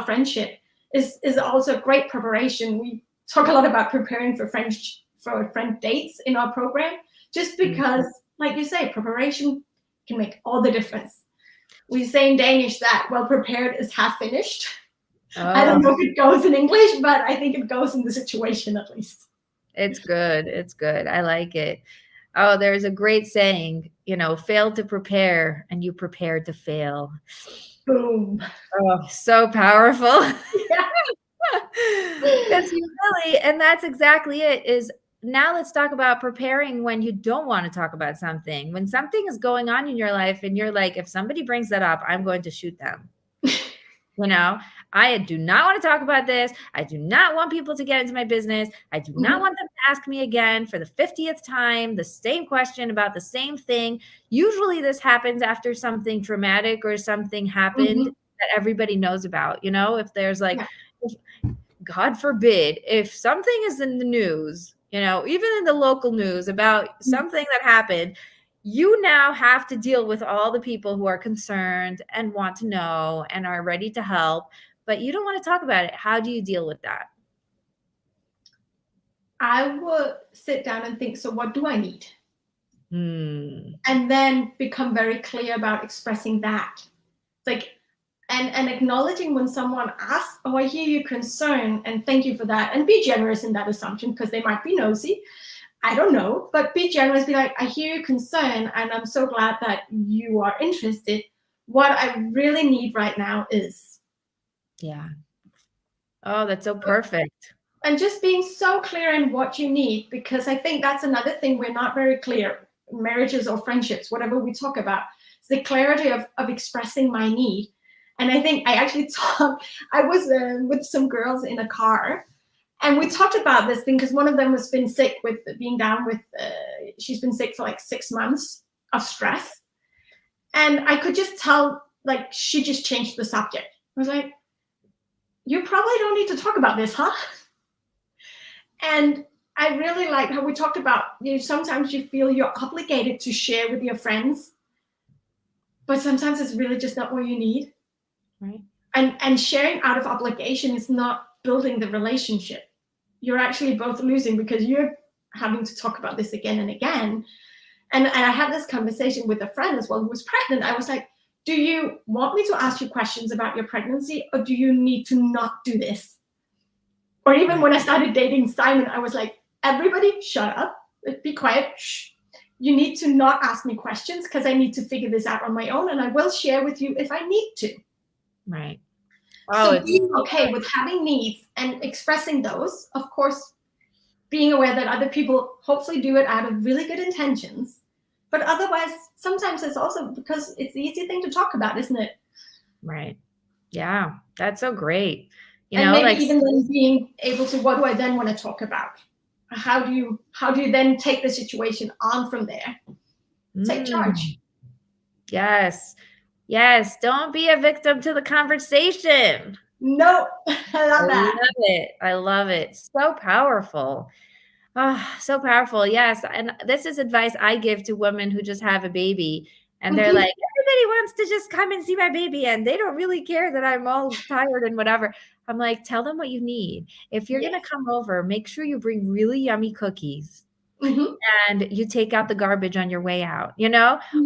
friendship is also great preparation. We talk a lot about preparing for friend dates in our program, just because, like you say, preparation can make all the difference. We say in Danish that well prepared is half finished. I don't Oh, know if it goes in English, but I think it goes in the situation at least. it's good. It's good. I like it. Oh, there's a great saying, fail to prepare and you prepare to fail. Boom. Oh, so powerful. Yeah. Because you really, and that's exactly it, is now let's talk about preparing when you don't want to talk about something. When something is going on in your life and you're like, if somebody brings that up, I'm going to shoot them. I do not want to talk about this. I do not want people to get into my business. I do not Mhm. want them to ask me again for the 50th time the same question about the same thing. Usually this happens after something traumatic or something happened Mhm. that everybody knows about. If there's like, Yeah. God forbid, if something is in the news, even in the local news about something that happened, you now have to deal with all the people who are concerned and want to know and are ready to help, but you don't want to talk about it. How do you deal with that? I would sit down and think, so what do I need? Hmm. And then become very clear about expressing that. Like, and acknowledging when someone asks, oh, I hear your concern and thank you for that. And be generous in that assumption because they might be nosy. I don't know, but be generous. Be like, I hear your concern and I'm so glad that you are interested. What I really need right now is. Yeah. Oh, that's so perfect. And just being so clear in what you need, because I think that's another thing we're not very clear, marriages or friendships, whatever we talk about, it's the clarity of expressing my need. And I think I actually talked, I was with some girls in a car and we talked about this thing because one of them has been sick with being down with, she's been sick for like 6 months of stress. And I could just tell, like, she just changed the subject. I was like, you probably don't need to talk about this, huh? And I really like how we talked about, sometimes you feel you're obligated to share with your friends, but sometimes it's really just not what you need. Right. And sharing out of obligation is not building the relationship. You're actually both losing because you're having to talk about this again and again. And I had this conversation with a friend as well who was pregnant. I was like, do you want me to ask you questions about your pregnancy or do you need to not do this? Or even Right. when I started dating Simon, I was like, everybody shut up, be quiet. Shh. You need to not ask me questions because I need to figure this out on my own and I will share with you if I need to. Right. Oh, So it's being okay with having needs and expressing those, of course, being aware that other people hopefully do it out of really good intentions. But otherwise, sometimes it's also because it's the easy thing to talk about, isn't it? right. Yeah, that's so great. And maybe like, even then being able to, what do I then want to talk about? How do you then take the situation on from there? Take charge. Yes. Yes. Don't be a victim to the conversation. No, I love that. Love it. I love it. So powerful. Oh, so powerful. Yes. And this is advice I give to women who just have a baby and they're like, everybody wants to just come and see my baby and they don't really care that I'm all tired and whatever. I'm like, tell them what you need. If you're going to come over, make sure you bring really yummy cookies. And you take out the garbage on your way out,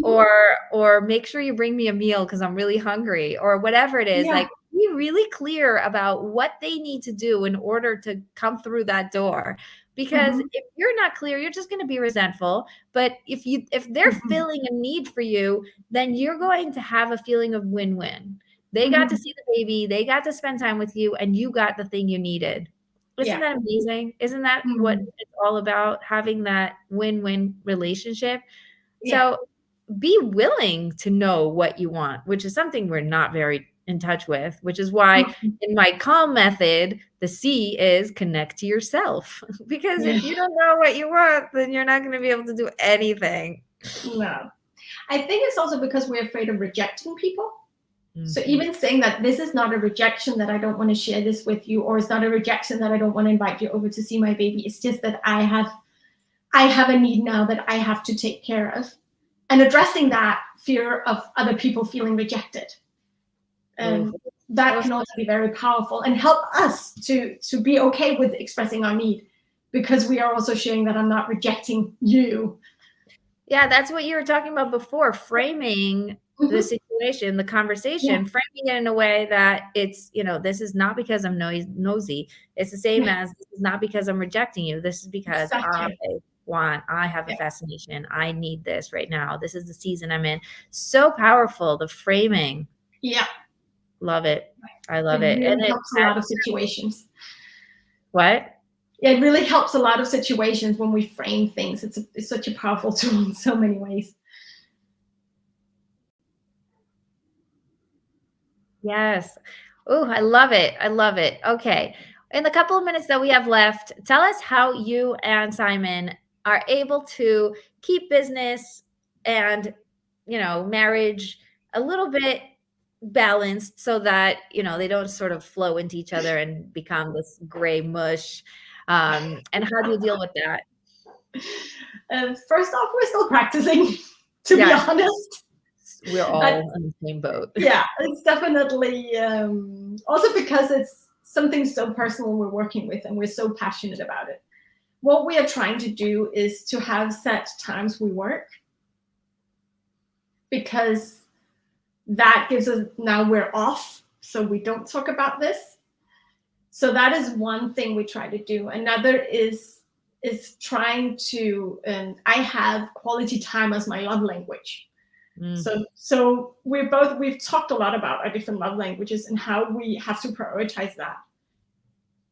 or make sure you bring me a meal because I'm really hungry or whatever it is. Yeah. Like, be really clear about what they need to do in order to come through that door. Because if you're not clear, you're just going to be resentful. But if they're feeling a need for you, then you're going to have a feeling of win-win. They got to see the baby, they got to spend time with you, and you got the thing you needed. Isn't that amazing? Isn't that what it's all about? Having that win-win relationship. So be willing to know what you want, which is something we're not very in touch with, which is why in my calm method, the C is connect to yourself. Because if you don't know what you want, then you're not going to be able to do anything. No. I think it's also because we're afraid of rejecting people. So even saying that this is not a rejection, that I don't want to share this with you, or it's not a rejection that I don't want to invite you over to see my baby. It's just that I have a need now that I have to take care of, and addressing that fear of other people feeling rejected. That can also be very powerful and help us to be okay with expressing our need, because we are also sharing that I'm not rejecting you. Yeah, that's what you were talking about before, framing the situation, the conversation, framing it in a way that it's, this is not because I'm nosy. It's the same as, this is not because I'm rejecting you. This is because I have a fascination. I need this right now. This is the season I'm in. So powerful, the framing. Yeah. Love it. I love it. And it helps a lot of situations. What? It really helps a lot of situations when we frame things. It's such a powerful tool in so many ways. Yes. Oh, I love it. I love it. Okay. In the couple of minutes that we have left, tell us how you and Simon are able to keep business and, marriage a little bit balanced so that, they don't sort of flow into each other and become this gray mush. And how do you deal with that? First off, we're still practicing, to be honest. We're all on the same boat. Yeah, it's definitely also because it's something so personal we're working with and we're so passionate about it. What we are trying to do is to have set times we work, because that gives us, now we're off, so we don't talk about this. So that is one thing we try to do. Another is trying to, I have quality time as my love language. So we've talked a lot about our different love languages and how we have to prioritize that.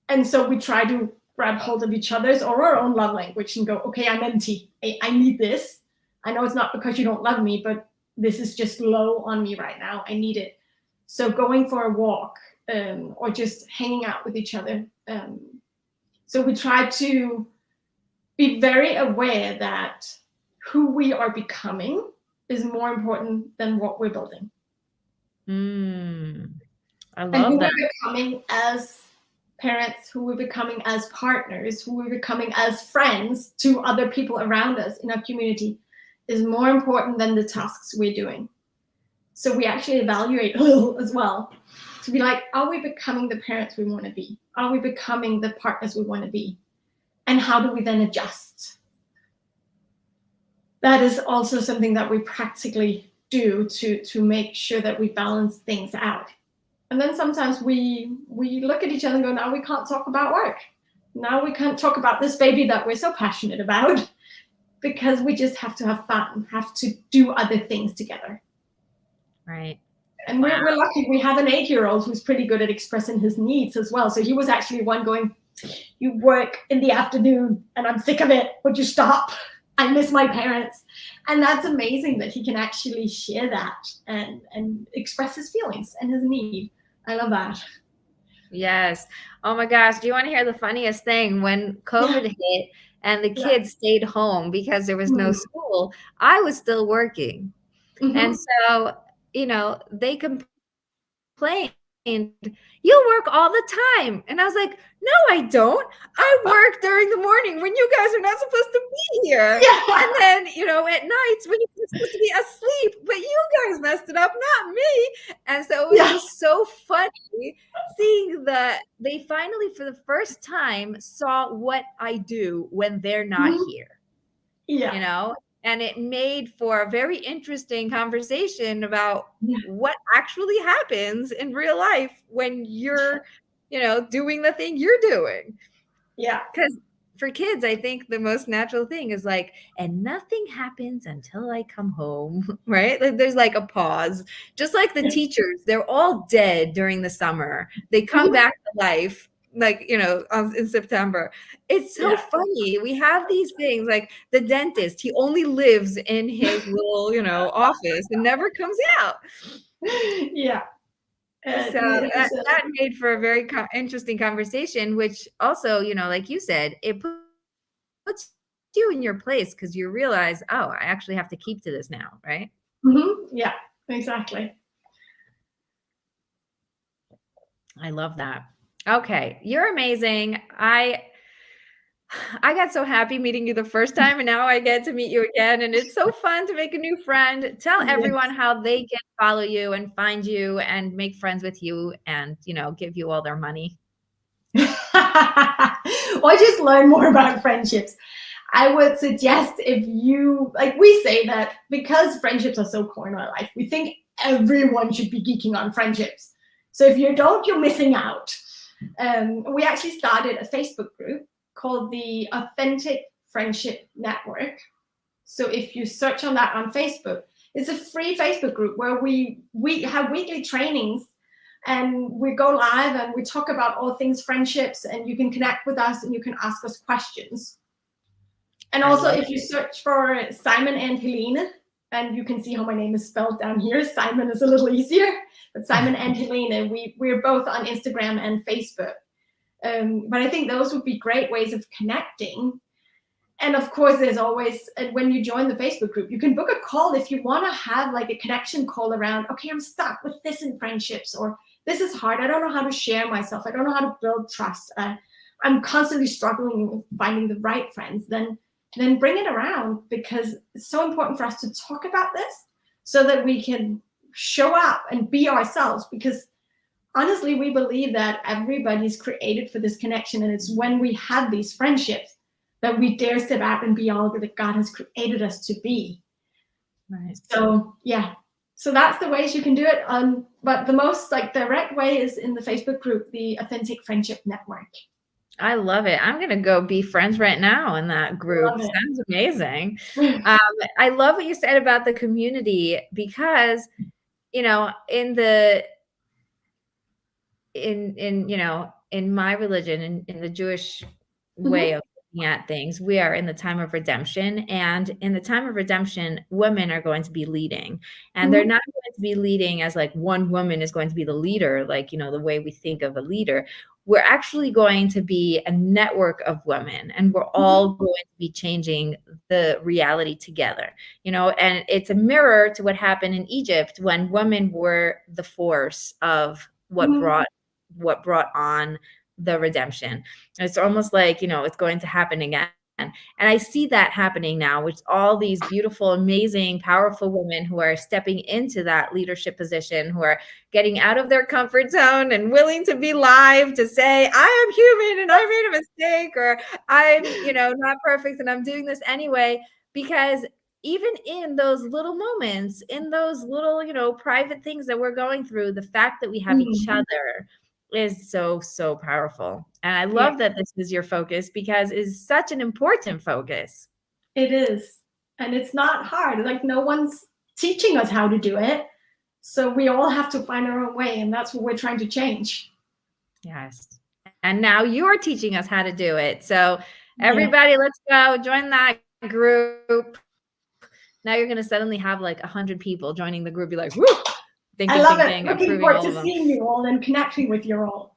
And so we try to grab hold of each other's or our own love language and go, okay, I'm empty. I need this. I know it's not because you don't love me, but this is just low on me right now. I need it. So going for a walk, or just hanging out with each other. So we try to be very aware that who we are becoming is more important than what we're building. I love that. We're becoming as parents, who we're becoming as partners, who we're becoming as friends to other people around us in our community is more important than the tasks we're doing. So we actually evaluate a little as well, to be like, are we becoming the parents we want to be? Are we becoming the partners we want to be? And how do we then adjust? That is also something that we practically do to make sure that we balance things out. And then sometimes we look at each other and go, now we can't talk about work. Now we can't talk about this baby that we're so passionate about, because we just have to have fun, have to do other things together. Right. And we're lucky. We have an 8-year-old who's pretty good at expressing his needs as well. So he was actually one going, you work in the afternoon and I'm sick of it. Would you stop? I miss my parents. And that's amazing that he can actually share that and express his feelings and his need. I love that. Yes. Oh my gosh. Do you want to hear the funniest thing? When Yeah. COVID hit and the Yeah. kids stayed home because there was no Mm-hmm. school, I was still working. And Mm-hmm. so, they complained, "You work all the time." And I was like, "No, I don't. I work during the morning when you guys are not supposed to be here. And Yeah. then, at nights when you're supposed to be asleep, but you guys messed it up, not me." And so it was Yeah. just so funny seeing that they finally, for the first time, saw what I do when they're not Mhm. here, Yeah. you know? And it made for a very interesting conversation about Yeah. what actually happens in real life when you're, doing the thing you're doing. Yeah. Because for kids, I think the most natural thing is like, and nothing happens until I come home, right? Like there's like a pause. Just like the Yeah. teachers, they're all dead during the summer. They come Mhm. back to life, like, in September. It's so Yeah. funny. We have these things like the dentist, he only lives in his little, office and never comes out. Yeah. So It that, is that made for a very interesting conversation, which also, like you said, it puts you in your place because you realize, oh, I actually have to keep to this now, right? Yeah, exactly. I love that. Okay, you're amazing. I got so happy meeting you the first time, and now I get to meet you again, and it's so fun to make a new friend. Tell everyone Yes. how they can follow you and find you and make friends with you and, give you all their money. Or just learn more about friendships. I would suggest if you, like we say that because friendships are so core in our life, we think everyone should be geeking on friendships. So if you don't, you're missing out. We actually started a Facebook group called the Authentic Friendship Network. So if you search on that on Facebook, it's a free Facebook group where we have weekly trainings and we go live and we talk about all things friendships, and you can connect with us and you can ask us questions. And I also, love if you search for Simon and Helene, and you can see how my name is spelled down here, Simon is a little easier, but Simon and Helene, we're both on Instagram and Facebook. But I think those would be great ways of connecting. And of course, there's always, when you join the Facebook group, you can book a call if you want to have like a connection call around, okay, I'm stuck with this in friendships, or this is hard. I don't know how to share myself. I don't know how to build trust. I'm constantly struggling with finding the right friends. Then bring it around, because it's so important for us to talk about this so that we can show up and be ourselves. Because honestly, we believe that everybody's created for this connection. And it's when we have these friendships that we dare step out and be all that God has created us to be. Right. So yeah, so that's the ways you can do it. But the most like direct way is in the Facebook group, the Authentic Friendship Network. I love it. I'm gonna go be friends right now in that group. Love Sounds amazing. it. I love what you said about the community because, in my religion, in the Jewish way Mhm. of looking at things, we are in the time of redemption. And in the time of redemption, women are going to be leading. And they're Mhm. not going to be leading as like one woman is going to be the leader, like, the way we think of a leader. We're actually going to be a network of women, and we're all Mhm. going to be changing the reality together, and it's a mirror to what happened in Egypt when women were the force of Mhm. what brought on the redemption. It's almost like, it's going to happen again. And I see that happening now, with all these beautiful, amazing, powerful women who are stepping into that leadership position, who are getting out of their comfort zone and willing to be live, to say, I am human and I made a mistake, or I'm, not perfect and I'm doing this anyway. Because even in those little moments, in those little, private things that we're going through, the fact that we have each Mhm. other is so, so powerful. And I Yeah, love that this is your focus because it's such an important focus. it is. And it's not hard. Like no one's teaching us how to do it. So we all have to find our own way. And that's what we're trying to change. Yes. And now you're teaching us how to do it. So Yeah. everybody, let's go join that group. Now you're going to suddenly have like 100 people joining the group. Be like, woo, I thinking, love it. thinking, Looking approving forward all to of them. seeing you all and connecting with you all.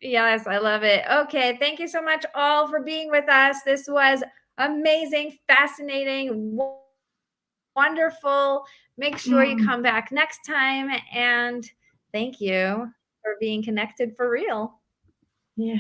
Yes, I love it. Okay, thank you so much all for being with us. This was amazing, fascinating, wonderful. Make sure you come back next time, and thank you for being connected for real. Yeah.